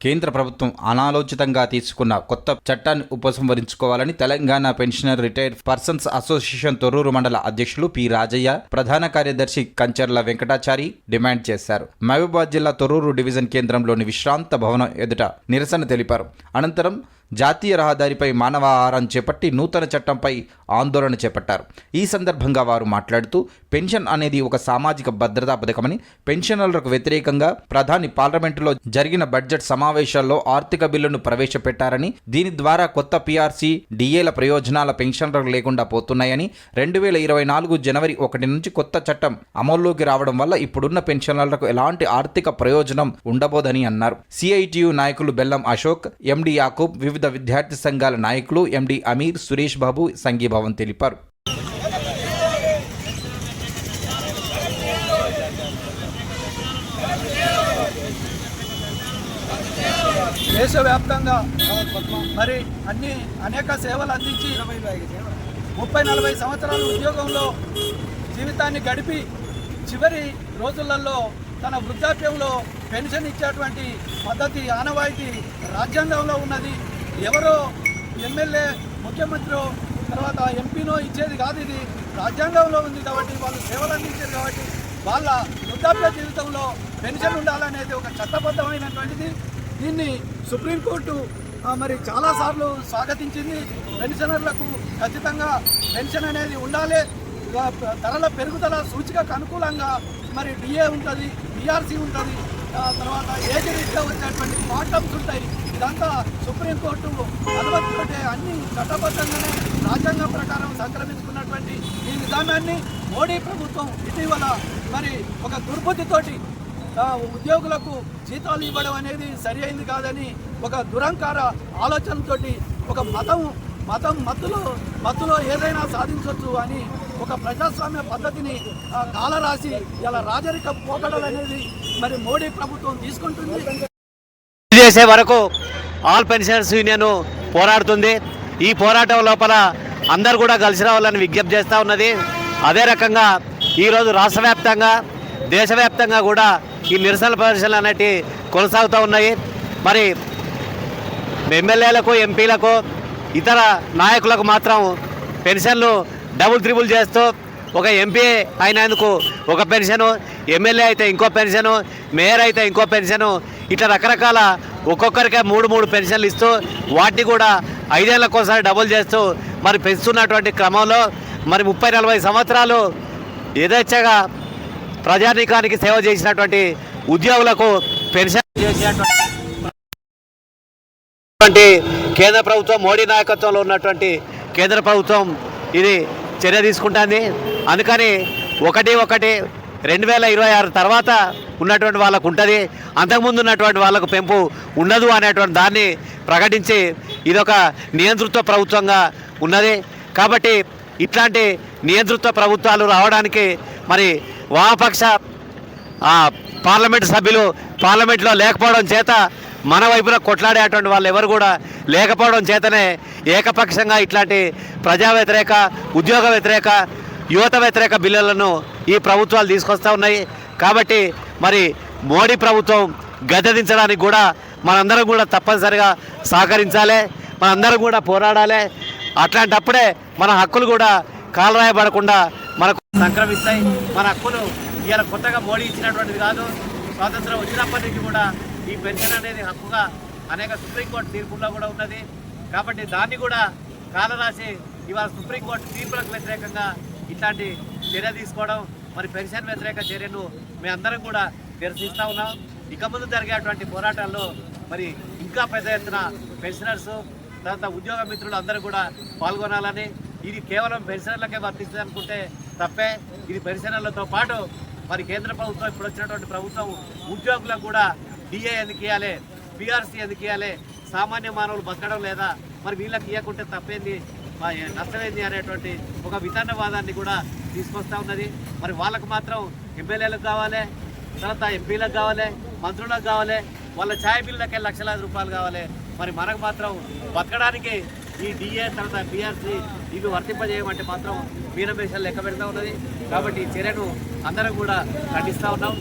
కేంద్ర ప్రభుత్వం అనాలోచితంగా తీసుకున్న కొత్త చట్టాన్ని ఉపసంహరించుకోవాలని Telangana pensioner retired persons association Torrur మండల అధ్యక్షులు పి రాజయ్య, ప్రధాన కార్యదర్శి కంచర్ల వెంకటాచారి డిమాండ్ చేశారు. మహబూబాబాద్ జిల్లా తొర్రూరు డివిజన్ కేంద్రంలోని విశ్రాంత భవనం ఎదుట నిరసన తెలిపారు. అనంతరం జాతీయ రహదారిపై మానవాహారం చేపట్టి నూతన చట్టంపై ఆందోళన చేపట్టారు. ఈ సందర్భంగా వారు మాట్లాడుతూ పెన్షన్ అనేది ఒక సామాజిక భద్రతా పథకమని, పెన్షనర్లకు వ్యతిరేకంగా ప్రధాని పార్లమెంటులో జరిగిన బడ్జెట్ సమావేశాల్లో ఆర్థిక బిల్లును ప్రవేశపెట్టారని, దీని ద్వారా కొత్త పీఆర్సీ, డిఏల ప్రయోజనాల పెన్షనర్లకు లేకుండా పోతున్నాయని, 2024 జనవరి 1 నుంచి కొత్త చట్టం అమల్లోకి రావడం వల్ల ఇప్పుడున్న పెన్షనర్లకు ఎలాంటి ఆర్థిక ప్రయోజనం ఉండబోదని అన్నారు. సిఐటియు నాయకులు బెల్లం అశోక్, ఎండి యాకూబ్, వివిధ విద్యార్థి సంఘాల నాయకులు ఎండి అమీర్, సురేష్ బాబు సంఘీభావం తెలిపారు. దేశవ్యాప్తంగా మరి అనేక సేవలు అందించి 30-40 సంవత్సరాల ఉద్యోగంలో జీవితాన్ని గడిపి చివరి రోజులలో తన వృద్ధాప్యంలో పెన్షన్ ఇచ్చేటువంటి పద్ధతి ఆనవాయితీ రాజ్యాంగంలో ఉన్నది. ఎవరో ఎమ్మెల్యే, ముఖ్యమంత్రి, తర్వాత ఎంపీనో ఇచ్చేది కాదు, ఇది రాజ్యాంగంలో ఉంది. కాబట్టి వాళ్ళు సేవలు అందించారు. కాబట్టి వాళ్ళ వృద్ధాప్య జీవితంలో పెన్షన్ ఉండాలనేది ఒక చట్టబద్ధమైనటువంటిది. దీన్ని సుప్రీంకోర్టు మరి చాలాసార్లు స్వాగతించింది. పెన్షనర్లకు ఖచ్చితంగా పెన్షన్ అనేది ఉండాలి. ధరల పెరుగుదల సూచికకు అనుకూలంగా మరి డిఏ ఉంటుంది, పీఆర్సీ ఉంటుంది, తర్వాత ఏజ్ రీత్యా వచ్చేటువంటి మార్టమ్స్ ఉంటాయి. ఇదంతా సుప్రీంకోర్టు అనుమతితోటే అన్ని చట్టబద్ధంగానే రాజ్యాంగం ప్రకారం సంక్రమించుకున్నటువంటి ఈ విధానాన్ని మోడీ ప్రభుత్వం ఇటీవల మరి ఒక దుర్బుద్ధితోటి ఉద్యోగులకు జీతాలు ఇవ్వడం అనేది సరి అయింది కాదని ఒక దురంకార ఆలోచనతోటి ఒక మతం మత్తులో ఏదైనా సాధించవచ్చు అని ఒక ప్రజాస్వామ్య పద్ధతిని కాలరాసి ఇలా రాజరిక పోకడలు అనేది మరి మోడీ ప్రభుత్వం తీసుకుంటుంది. చేసే వరకు ఆల్ పెన్షనర్స్ యూనియన్ పోరాడుతుంది. ఈ పోరాటం లోపల అందరూ కూడా కలిసి రావాలని విజ్ఞప్తి చేస్తూ ఉన్నది. అదే రకంగా ఈరోజు రాష్ట్ర వ్యాప్తంగా, దేశవ్యాప్తంగా కూడా ఈ నిరసన ప్రదర్శనలు అనేవి కొనసాగుతూ ఉన్నాయి. మరి ఎమ్మెల్యేలకు, ఎంపీలకు, ఇతర నాయకులకు మాత్రం పెన్షన్లు డబుల్ త్రిబుల్ చేస్తూ ఒక ఎంపీ అయినందుకు ఒక పెన్షను, ఎమ్మెల్యే అయితే ఇంకో పెన్షను, మేయర్ అయితే ఇంకో పెన్షను, ఇట్లా రకరకాల ఒక్కొక్కరికే 3 పెన్షన్లు ఇస్తూ వాటిని కూడా 5 ఏళ్ళకోసారి డబుల్ చేస్తూ మరి పెంచుతున్నటువంటి క్రమంలో మరి 30-40 సంవత్సరాలు యథేచ్ఛగా ప్రజానీకానికి సేవ చేసినటువంటి ఉద్యోగులకు పెన్షన్ చేసినటువంటి కేంద్ర ప్రభుత్వం, మోడీ నాయకత్వంలో ఉన్నటువంటి కేంద్ర ప్రభుత్వం ఇది చర్య తీసుకుంటుంది. అందుకని 1/1/2026 తర్వాత ఉన్నటువంటి వాళ్ళకు ఉంటుంది, అంతకుముందు ఉన్నటువంటి వాళ్ళకు పెంపు ఉండదు అనేటువంటి దాన్ని ప్రకటించి ఇదొక నియంతృత్వ ప్రభుత్వంగా ఉన్నది. కాబట్టి ఇట్లాంటి నియంతృత్వ ప్రభుత్వాలు రావడానికి మరి వామపక్ష పార్లమెంటు సభ్యులు పార్లమెంట్లో లేకపోవడం చేత, మన వైపున కొట్లాడేటువంటి వాళ్ళు ఎవరు కూడా లేకపోవడం చేతనే ఏకపక్షంగా ఇట్లాంటి ప్రజా వ్యతిరేక, ఉద్యోగ వ్యతిరేక, యువత వ్యతిరేక బిల్లులను ఈ ప్రభుత్వాలు తీసుకొస్తూ ఉన్నాయి. కాబట్టి మరి మోడీ ప్రభుత్వం గద్దెదించడానికి కూడా మనందరం కూడా తప్పనిసరిగా సహకరించాలి, మనందరం కూడా పోరాడాలి. అట్లాంటప్పుడే మన హక్కులు కూడా కాలరాయబడకుండా మనకు సంక్రమిస్తాయి. మన హక్కులు ఇవాళ కొత్తగా మోడీ ఇచ్చినటువంటిది కాదు. స్వాతంత్రం వచ్చినప్పటి నుంచి కూడా ఈ పెన్షన్ అనేది హక్కుగా అనేక సుప్రీంకోర్టు తీర్పుల్లో కూడా ఉన్నది. కాబట్టి దాన్ని కూడా కాలరాసి ఇవాళ సుప్రీంకోర్టు తీర్పులకు వ్యతిరేకంగా ఇట్లాంటి చర్య తీసుకోవడం, మరి పెన్షన్ వ్యతిరేక చర్యను మేమందరం కూడా నిరసిస్తూ ఉన్నాం. ఇక ముందు జరిగేటువంటి పోరాటాల్లో మరి ఇంకా పెద్ద ఎత్తున పెన్షనర్స్, తర్వాత ఉద్యోగ మిత్రులు అందరూ కూడా పాల్గొనాలని. ఇది కేవలం పెన్షనర్లకే వర్తిస్తుంది అనుకుంటే తప్పే. ఇది పెన్షనర్లతో పాటు మరి కేంద్ర ప్రభుత్వం, ఇప్పుడు వచ్చినటువంటి ప్రభుత్వం ఉద్యోగులకు కూడా డిఏ ఎందుకు ఇవ్వాలి, పీఆర్సీ ఎందుకు ఇవ్వాలి, సామాన్య మానవులు బతకడం లేదా, మరి వీళ్ళకి ఇవ్వకుంటే తప్పేంది, నష్టమేంది అనేటువంటి ఒక విధానవాదాన్ని కూడా తీసుకొస్తూ ఉన్నది. మరి వాళ్ళకు మాత్రం ఎమ్మెల్యేలకు కావాలి, తర్వాత ఎంపీలకు కావాలి, మంత్రులకు కావాలి, వాళ్ళ ఛాయ్ బిల్లులకే లక్షలాది రూపాయలు కావాలి. మరి మనకు మాత్రం బతకడానికి ఈ డిఏ, తర్వాత పీఆర్సీ ఇవి వర్తింపజేయమంటే మాత్రం మీనమేషాలు లెక్క పెడతా ఉన్నది. కాబట్టి ఈ చర్యను అందరం కూడా ఖండిస్తూ ఉన్నాం.